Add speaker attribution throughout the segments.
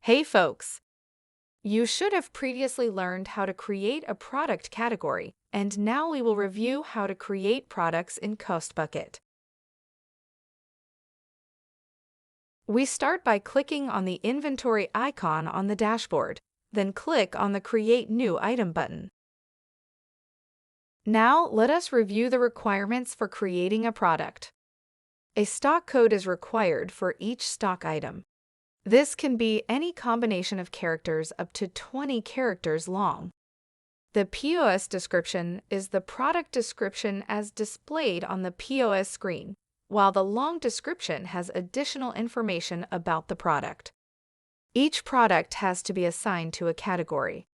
Speaker 1: Hey folks! You should have previously learned how to create a product category, and now we will review how to create products in Costbucket. We start by clicking on the inventory icon on the dashboard, then click on the Create New Item button. Now let us review the requirements for creating a product. A stock code is required for each stock item. This can be any combination of characters up to 20 characters long. The POS description is the product description as displayed on the POS screen, while the long description has additional information about the product. Each product has to be assigned to a category.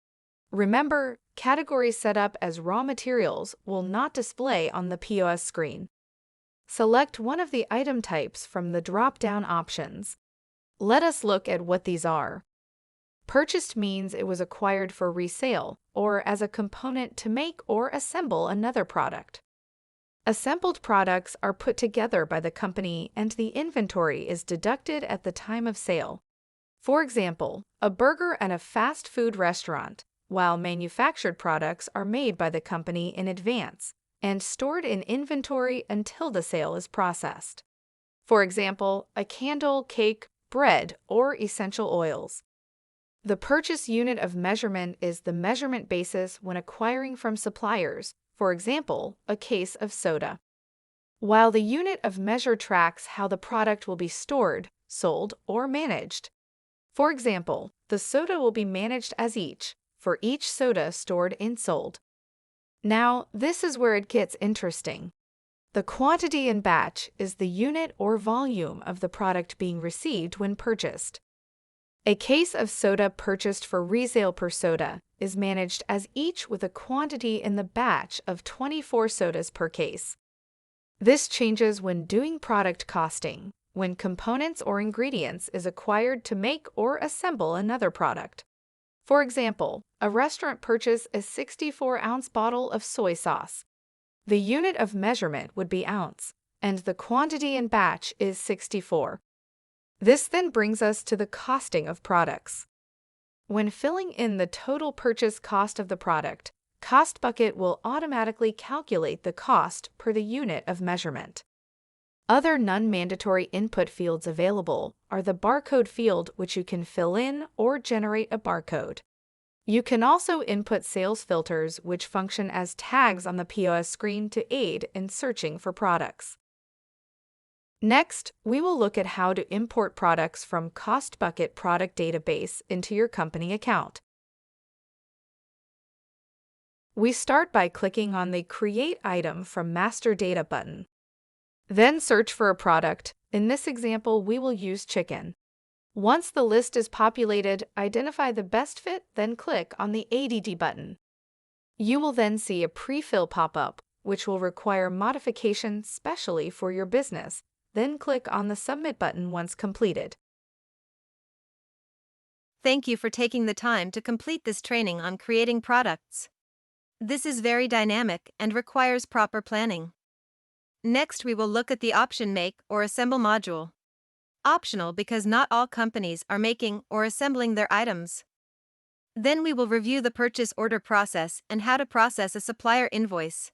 Speaker 1: Remember, categories set up as raw materials will not display on the POS screen. Select one of the item types from the drop-down options. Let us look at what these are. Purchased means it was acquired for resale or as a component to make or assemble another product. Assembled products are put together by the company and the inventory is deducted at the time of sale. For example, a burger at a fast food restaurant, while manufactured products are made by the company in advance and stored in inventory until the sale is processed. For example, a candle, cake, bread, or essential oils. The purchase unit of measurement is the measurement basis when acquiring from suppliers, for example, a case of soda. While the unit of measure tracks how the product will be stored, sold, or managed. For example, the soda will be managed as each, for each soda stored and sold. Now, this is where it gets interesting. The quantity in batch is the unit or volume of the product being received when purchased. A case of soda purchased for resale per soda is managed as each with a quantity in the batch of 24 sodas per case. This changes when doing product costing, when components or ingredients is acquired to make or assemble another product. For example, a restaurant purchased a 64-ounce bottle of soy sauce. The unit of measurement would be ounce, and the quantity in batch is 64. This then brings us to the costing of products. When filling in the total purchase cost of the product, Costbucket will automatically calculate the cost per the unit of measurement. Other non-mandatory input fields available are the barcode field, which you can fill in or generate a barcode. You can also input sales filters, which function as tags on the POS screen to aid in searching for products. Next, we will look at how to import products from Costbucket product database into your company account. We start by clicking on the Create Item from Master Data button. Then search for a product. In this example, we will use chicken. Once the list is populated, identify the best fit, then click on the ADD button. You will then see a pre-fill pop-up, which will require modification specially for your business. Then click on the Submit button once completed.
Speaker 2: Thank you for taking the time to complete this training on creating products. This is very dynamic and requires proper planning. Next, we will look at the option Make or Assemble module. Optional because not all companies are making or assembling their items. Then we will review the purchase order process and how to process a supplier invoice.